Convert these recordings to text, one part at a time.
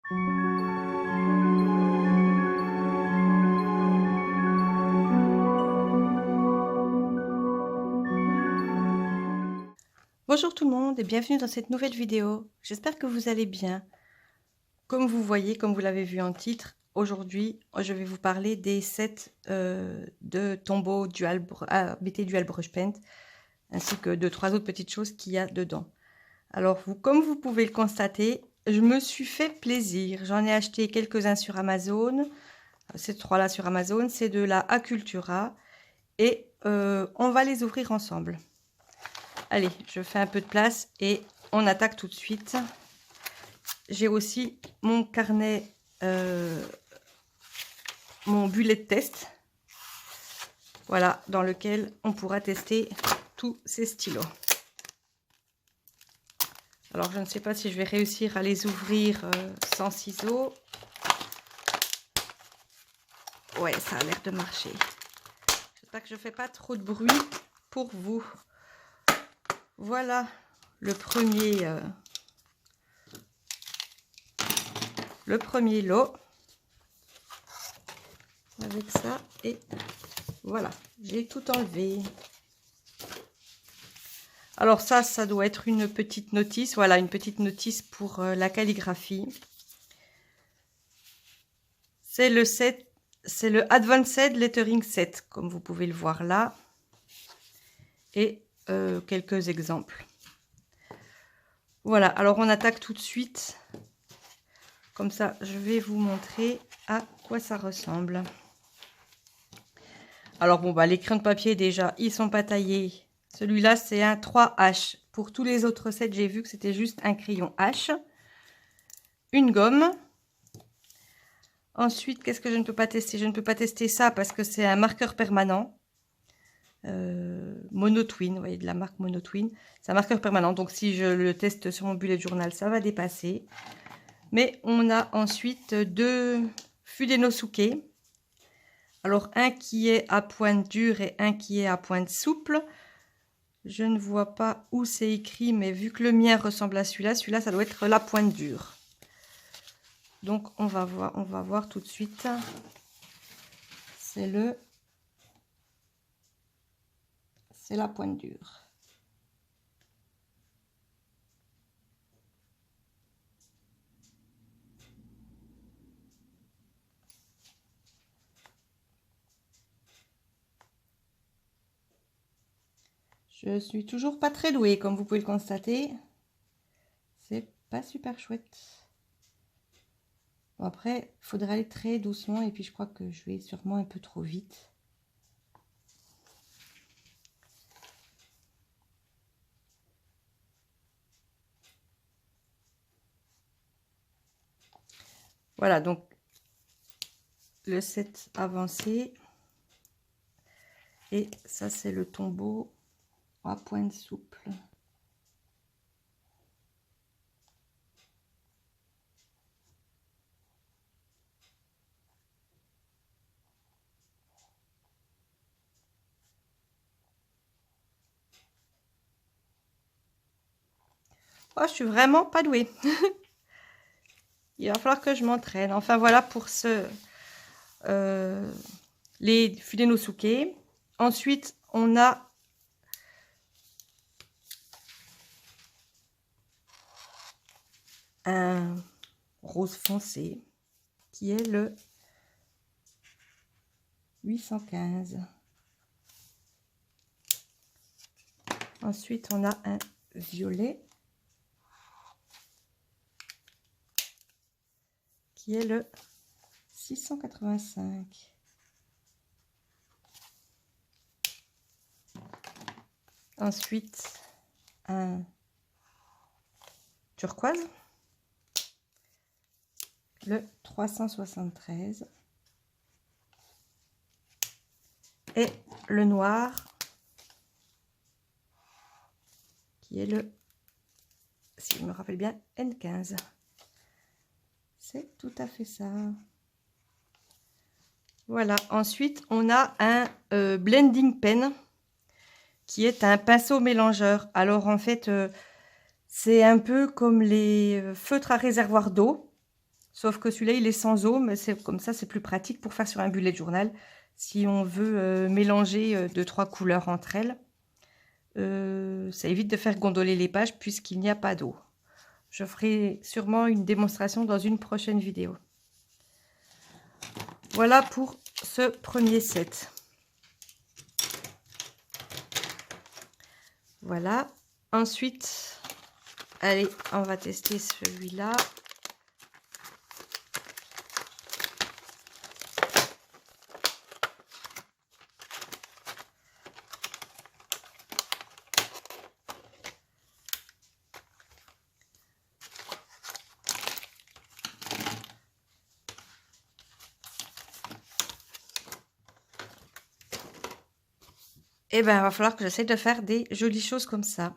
Bonjour tout le monde et bienvenue dans cette nouvelle vidéo. J'espère que vous allez bien. Comme vous voyez, comme vous l'avez vu en titre, aujourd'hui je vais vous parler des sets de tombeaux BT Dual Brush Paint ainsi que de 3 autres petites choses qu'il y a dedans. Alors comme vous pouvez le constater, je me suis fait plaisir. J'en ai acheté quelques-uns sur Amazon. Ces 3 là sur Amazon, c'est de la Acultura et on va les ouvrir ensemble. Allez, je fais un peu de place et on attaque tout de suite. J'ai aussi mon carnet, mon bullet test. Voilà, dans lequel on pourra tester tous ces stylos. Alors, je ne sais pas si je vais réussir à les ouvrir sans ciseaux. Ouais, ça a l'air de marcher. J'espère que je ne fais pas trop de bruit pour vous. Voilà le premier lot avec ça et voilà, j'ai tout enlevé. Alors ça doit être une petite notice, voilà, une petite notice pour la calligraphie. C'est le set, c'est le Advanced Lettering Set, comme vous pouvez le voir là, et quelques exemples. Voilà, alors on attaque tout de suite. Comme ça, je vais vous montrer à quoi ça ressemble. Alors bon, les crayons de papier déjà, ils sont pas taillés. Celui-là, c'est un 3H. Pour tous les autres sets, j'ai vu que c'était juste un crayon H. Une gomme. Ensuite, qu'est-ce que je ne peux pas tester? Je ne peux pas tester ça parce que c'est un marqueur permanent. Monotwin, vous voyez, de la marque Monotwin. C'est un marqueur permanent, donc si je le teste sur mon bullet journal, ça va dépasser. Mais on a ensuite 2 Fudenosuke. Alors, un qui est à pointe dure et un qui est à pointe souple. Je ne vois pas où c'est écrit, mais vu que le mien ressemble à celui-là, ça doit être la pointe dure. Donc, on va voir tout de suite. C'est la pointe dure. Je suis toujours pas très douée, comme vous pouvez le constater. C'est pas super chouette. Bon, après, il faudrait aller très doucement et puis je crois que je vais sûrement un peu trop vite. Voilà, donc le set avancé. Et ça, c'est le tombeau à pointe souple. Oh, je suis vraiment pas douée. Il va falloir que je m'entraîne. Enfin, voilà pour les Fudenosuke. Ensuite, on a un rose foncé qui est le 815. Ensuite, on a un violet qui est le 685. Ensuite, un turquoise, le 373. Et le noir, qui est le, si je me rappelle bien, N15. C'est tout à fait ça. Voilà, ensuite on a un blending pen qui est un pinceau mélangeur. Alors en fait, c'est un peu comme les feutres à réservoir d'eau, Sauf que celui-là, il est sans eau, mais c'est comme ça, c'est plus pratique pour faire sur un bullet journal. Si on veut mélanger 2-3 couleurs entre elles, ça évite de faire gondoler les pages puisqu'il n'y a pas d'eau. Je ferai sûrement une démonstration dans une prochaine vidéo. Voilà pour ce premier set. Voilà. Ensuite, allez, on va tester celui-là. Et ben, il va falloir que j'essaie de faire des jolies choses comme ça.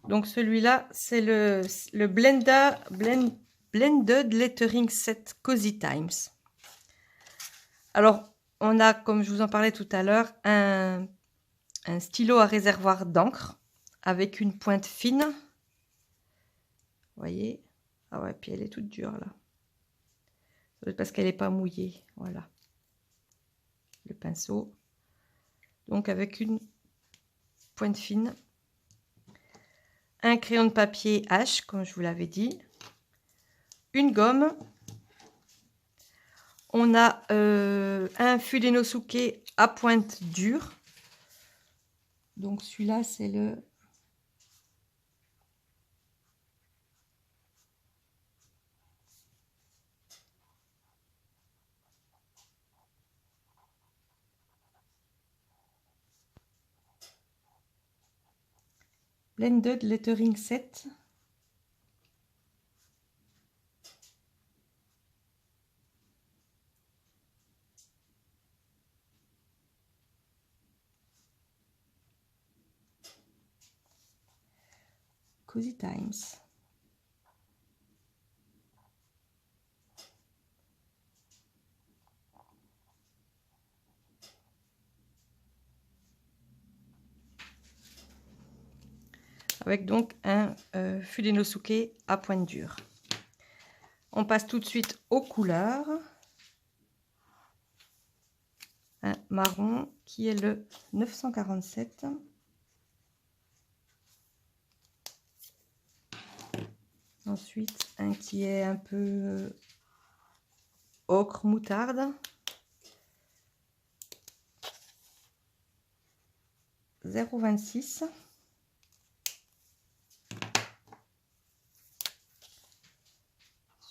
Donc celui-là, c'est le Blended Lettering Set Cozy Times. Alors, on a, comme je vous en parlais tout à l'heure, un stylo à réservoir d'encre avec une pointe fine. Vous voyez? Ah ouais, puis elle est toute dure là. Parce qu'elle n'est pas mouillée. Voilà. Le pinceau. Donc avec une pointe fine. Un crayon de papier H, comme je vous l'avais dit. Une gomme. On a un Fudenosuke à pointe dure. Donc celui-là, c'est le... Blended Lettering Set. Cozy Times. Avec donc un Fudenosuke à pointe dure. On passe tout de suite aux couleurs. Un marron qui est le 947. Ensuite, un qui est un peu ocre moutarde. 0,26.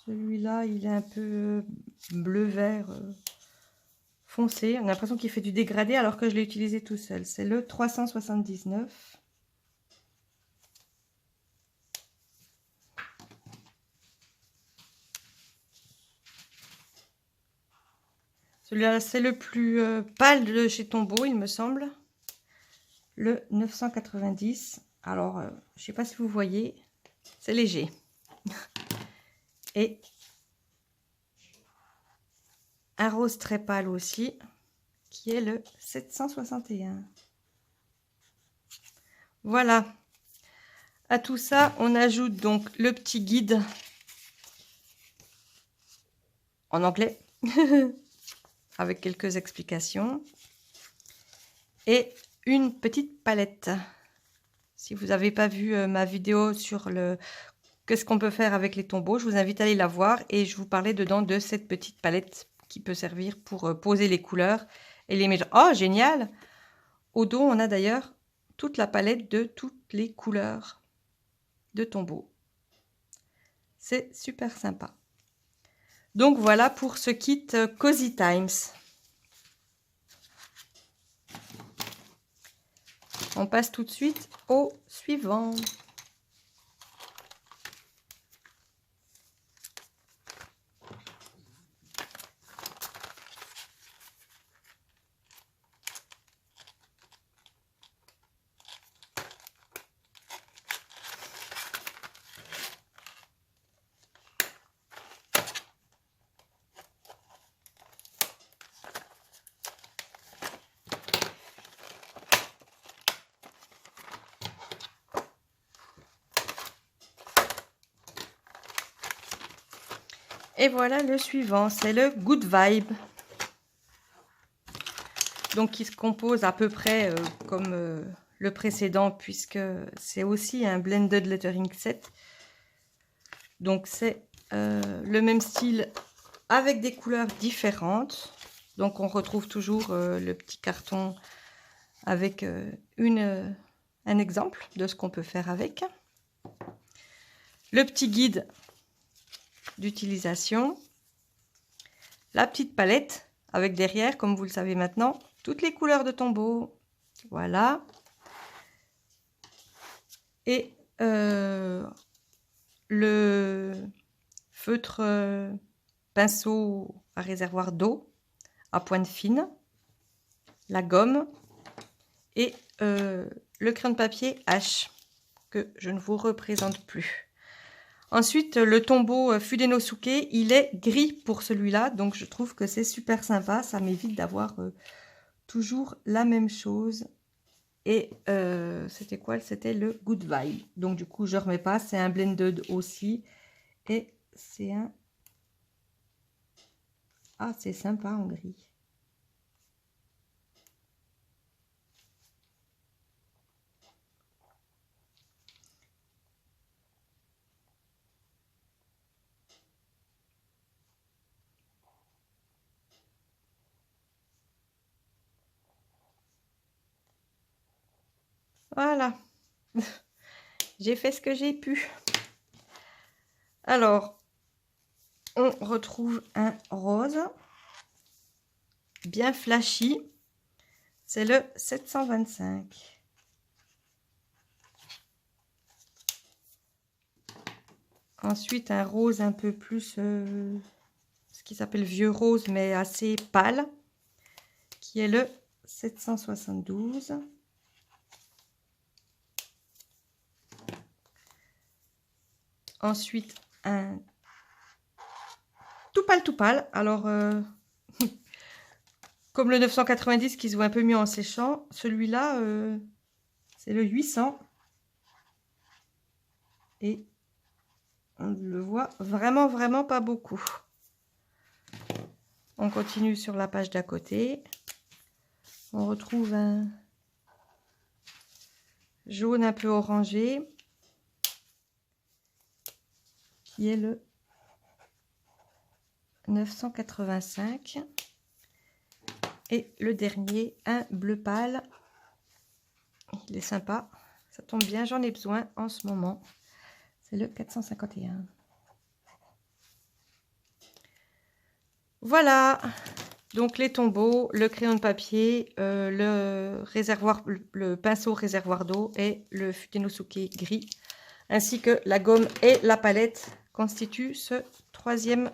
Celui-là, il est un peu bleu-vert foncé. On a l'impression qu'il fait du dégradé alors que je l'ai utilisé tout seul. C'est le 379. Celui-là, c'est le plus pâle de chez Tombow, il me semble. Le 990. Alors, je ne sais pas si vous voyez, c'est léger. Et un rose très pâle aussi, qui est le 761. Voilà. À tout ça, on ajoute donc le petit guide en anglais, avec quelques explications. Et une petite palette. Si vous n'avez pas vu ma vidéo sur le qu'est-ce qu'on peut faire avec les tombeaux, je vous invite à aller la voir et je vous parlais dedans de cette petite palette qui peut servir pour poser les couleurs et les mélanger. Oh, génial! Au dos, on a d'ailleurs toute la palette de toutes les couleurs de tombeaux. C'est super sympa. Donc voilà pour ce kit Cozy Times. On passe tout de suite au suivant. Et voilà le suivant, c'est le Good Vibe. Donc qui se compose à peu près comme le précédent, puisque c'est aussi un blended lettering set. Donc c'est le même style avec des couleurs différentes. Donc on retrouve toujours le petit carton avec un exemple de ce qu'on peut faire avec. Le petit guide d'utilisation. La petite palette avec derrière, comme vous le savez maintenant, toutes les couleurs de tombeau. Voilà. Et le feutre pinceau à réservoir d'eau à pointe fine, la gomme et le crayon de papier H que je ne vous représente plus. Ensuite, le tombeau Fudenosuke, il est gris pour celui-là, donc je trouve que c'est super sympa, ça m'évite d'avoir toujours la même chose. Et c'était quoi? C'était le Good Vibe. Donc du coup, je remets pas, c'est un blended aussi. Et c'est un... Ah, c'est sympa en gris. Voilà. J'ai fait ce que j'ai pu. Alors, on retrouve un rose. Bien flashy. C'est le 725. Ensuite, un rose un peu plus, ce qui s'appelle vieux rose, mais assez pâle, qui est le 772. Ensuite, un tout pâle. Alors, comme le 990 qui se voit un peu mieux en séchant, celui-là, c'est le 800. Et on le voit vraiment pas beaucoup. On continue sur la page d'à côté. On retrouve un jaune un peu orangé qui est le 985. Et le dernier, un bleu pâle. Il est sympa. Ça tombe bien, j'en ai besoin en ce moment. C'est le 451. Voilà. Donc les tombeaux, le crayon de papier, le réservoir, le pinceau réservoir d'eau et le Fudenosuke gris, ainsi que la gomme et la palette constituent ce troisième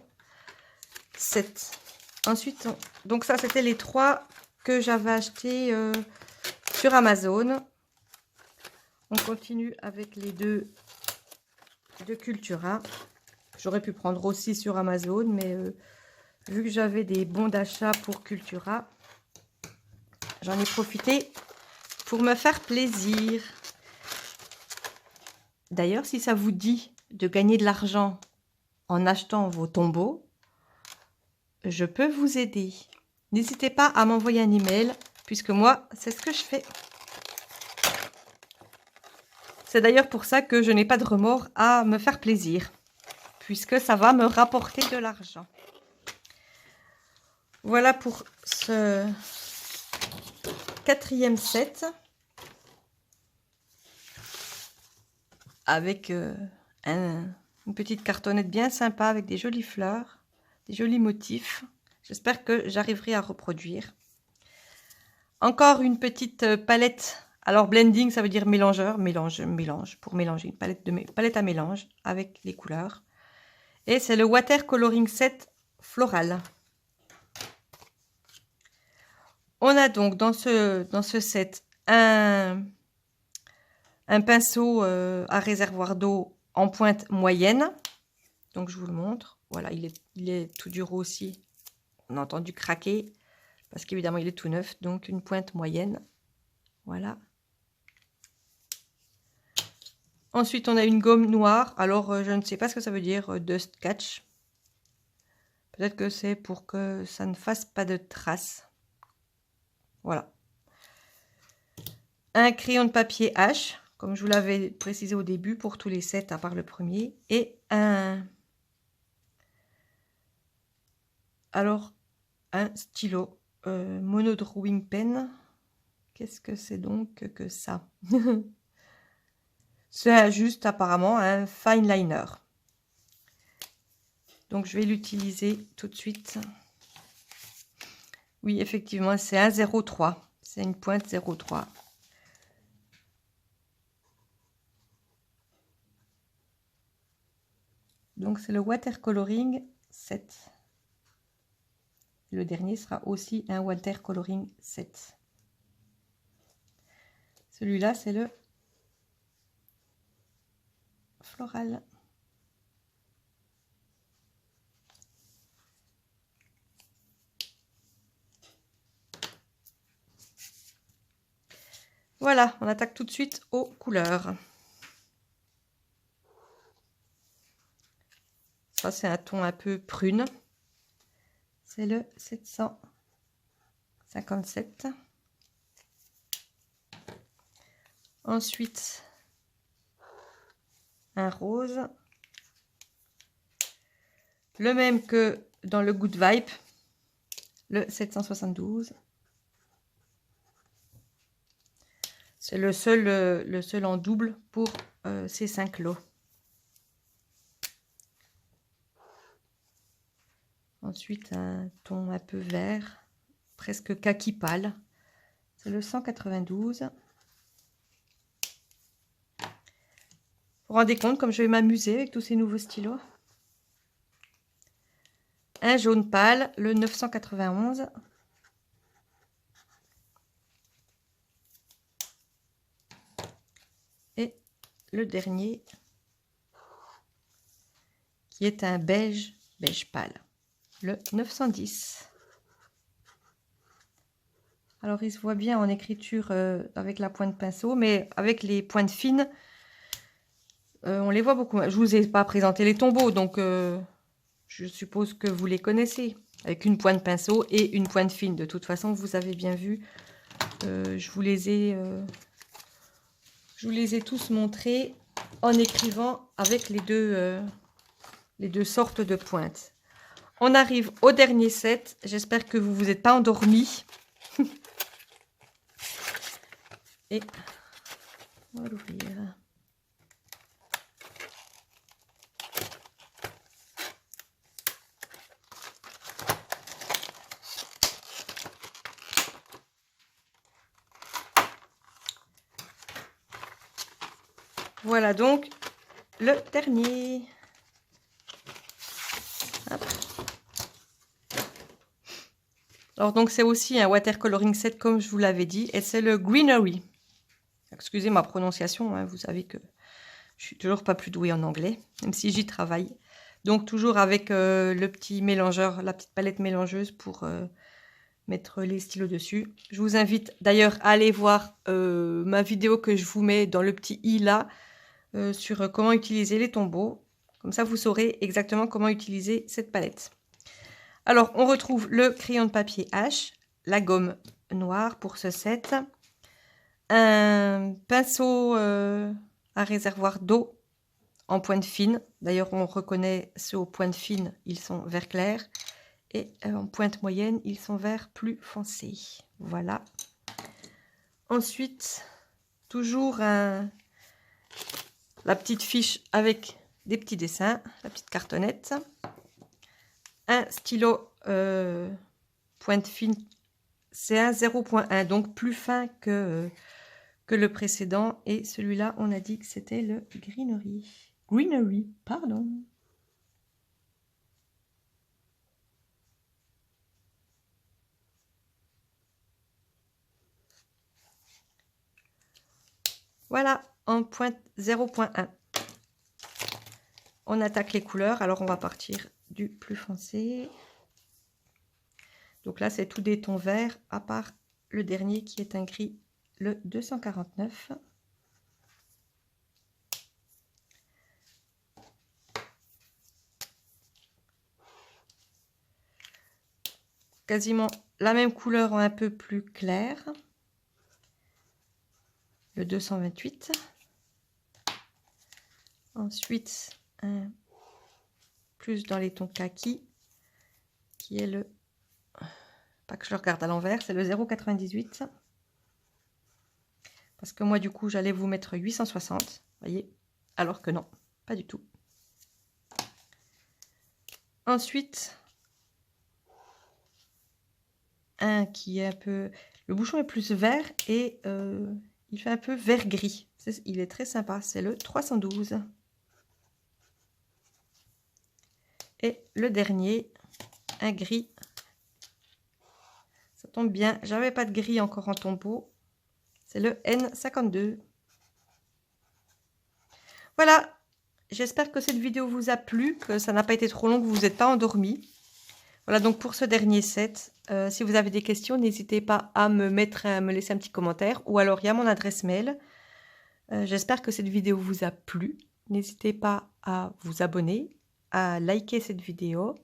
set. Ensuite, donc ça c'était les trois que j'avais achetés sur Amazon. On continue avec les deux de Cultura. J'aurais pu prendre aussi sur Amazon, mais vu que j'avais des bons d'achat pour Cultura, j'en ai profité pour me faire plaisir. D'ailleurs, si ça vous dit de gagner de l'argent en achetant vos tombeaux, je peux vous aider. N'hésitez pas à m'envoyer un email, puisque moi, c'est ce que je fais. C'est d'ailleurs pour ça que je n'ai pas de remords à me faire plaisir, puisque ça va me rapporter de l'argent. Voilà pour ce quatrième set, avec une petite cartonnette bien sympa, avec des jolies fleurs, des jolis motifs. J'espère que j'arriverai à reproduire. Encore une petite palette. Alors blending, ça veut dire mélangeur, mélange, pour mélanger, une palette à mélange avec les couleurs. Et c'est le Water Coloring Set Floral. On a donc dans ce set un pinceau à réservoir d'eau en pointe moyenne. Donc je vous le montre. Voilà, il est tout dur aussi. On a entendu craquer parce qu'évidemment il est tout neuf. Donc une pointe moyenne. Voilà. Ensuite, on a une gomme noire. Alors, je ne sais pas ce que ça veut dire, Dust Catch. Peut-être que c'est pour que ça ne fasse pas de traces. Voilà. Un crayon de papier H, comme je vous l'avais précisé au début, pour tous les sets à part le premier. Et un stylo monodrawing pen. Qu'est-ce que c'est donc que ça? C'est juste apparemment un fine liner. Donc je vais l'utiliser tout de suite. Oui, effectivement, c'est un 0,3. C'est une pointe 0,3. Donc c'est le watercoloring 7. Le dernier sera aussi un watercoloring 7. Celui-là, c'est le floral. Voilà, on attaque tout de suite aux couleurs. Ça, c'est un ton un peu prune. C'est le 757. Ensuite, un rose. Le même que dans le Good Vibe, le 772. C'est le seul en double pour ces 5 lots. Ensuite, un ton un peu vert, presque kaki pâle. C'est le 192. Vous vous rendez compte comme je vais m'amuser avec tous ces nouveaux stylos? Un jaune pâle, le 991. Et le dernier, qui est un beige pâle, le 910. Alors, il se voit bien en écriture avec la pointe pinceau, mais avec les pointes fines, on les voit beaucoup. Je vous ai pas présenté les tombeaux, donc je suppose que vous les connaissez. Avec une pointe pinceau et une pointe fine. De toute façon, vous avez bien vu. Je vous les ai tous montrés en écrivant avec les deux sortes de pointes. On arrive au dernier set. J'espère que vous vous êtes pas endormis. Et on va l'ouvrir. Voilà donc le dernier. Hop. Alors donc c'est aussi un watercoloring set comme je vous l'avais dit, et c'est le Greenery. Excusez ma prononciation, hein, vous savez que je suis toujours pas plus douée en anglais, même si j'y travaille. Donc toujours avec le petit mélangeur, la petite palette mélangeuse pour mettre les stylos dessus. Je vous invite d'ailleurs à aller voir ma vidéo que je vous mets dans le petit i là, sur comment utiliser les tombeaux. Comme ça, vous saurez exactement comment utiliser cette palette. Alors, on retrouve le crayon de papier H, la gomme noire pour ce set, un pinceau à réservoir d'eau en pointe fine. D'ailleurs, on reconnaît ceux aux pointes fines, ils sont vert clair. Et en pointe moyenne, ils sont vert plus foncé. Voilà. Ensuite, toujours la petite fiche avec des petits dessins, la petite cartonnette. Un stylo pointe fine, c'est un 0.1, donc plus fin que le précédent. Et celui-là, on a dit que c'était le Greenery, pardon. Voilà, en pointe 0.1. On attaque les couleurs. Alors, on va partir du plus foncé. Donc là, c'est tout des tons verts, à part le dernier qui est un gris, le 249. quasiment la même couleur en un peu plus clair. Le 228. Ensuite, un plus dans les tons kaki, qui est le... Pas que je le regarde à l'envers, c'est le 0,98. Parce que moi, du coup, j'allais vous mettre 860, voyez, alors que non, pas du tout. Ensuite, un qui est un peu... Le bouchon est plus vert et il fait un peu vert-gris. Il est très sympa, c'est le 312. Et le dernier, un gris. Ça tombe bien, j'avais pas de gris encore en tombeau. C'est le N52. Voilà, j'espère que cette vidéo vous a plu, que ça n'a pas été trop long, que vous n'êtes pas endormis. Voilà donc pour ce dernier set. Si vous avez des questions, n'hésitez pas à me laisser un petit commentaire, ou alors il y a mon adresse mail. J'espère que cette vidéo vous a plu. N'hésitez pas à vous abonner, à liker cette vidéo,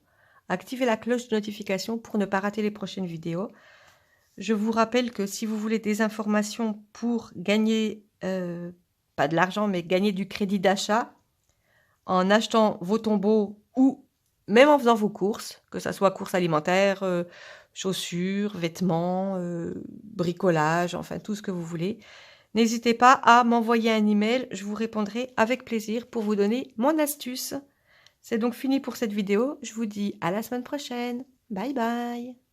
activer la cloche de notification pour ne pas rater les prochaines vidéos. Je vous rappelle que si vous voulez des informations pour gagner, pas de l'argent, mais gagner du crédit d'achat en achetant vos tombeaux ou même en faisant vos courses, que ce soit courses alimentaires, chaussures, vêtements, bricolage, enfin tout ce que vous voulez, n'hésitez pas à m'envoyer un email, je vous répondrai avec plaisir pour vous donner mon astuce. C'est donc fini pour cette vidéo, je vous dis à la semaine prochaine. Bye bye!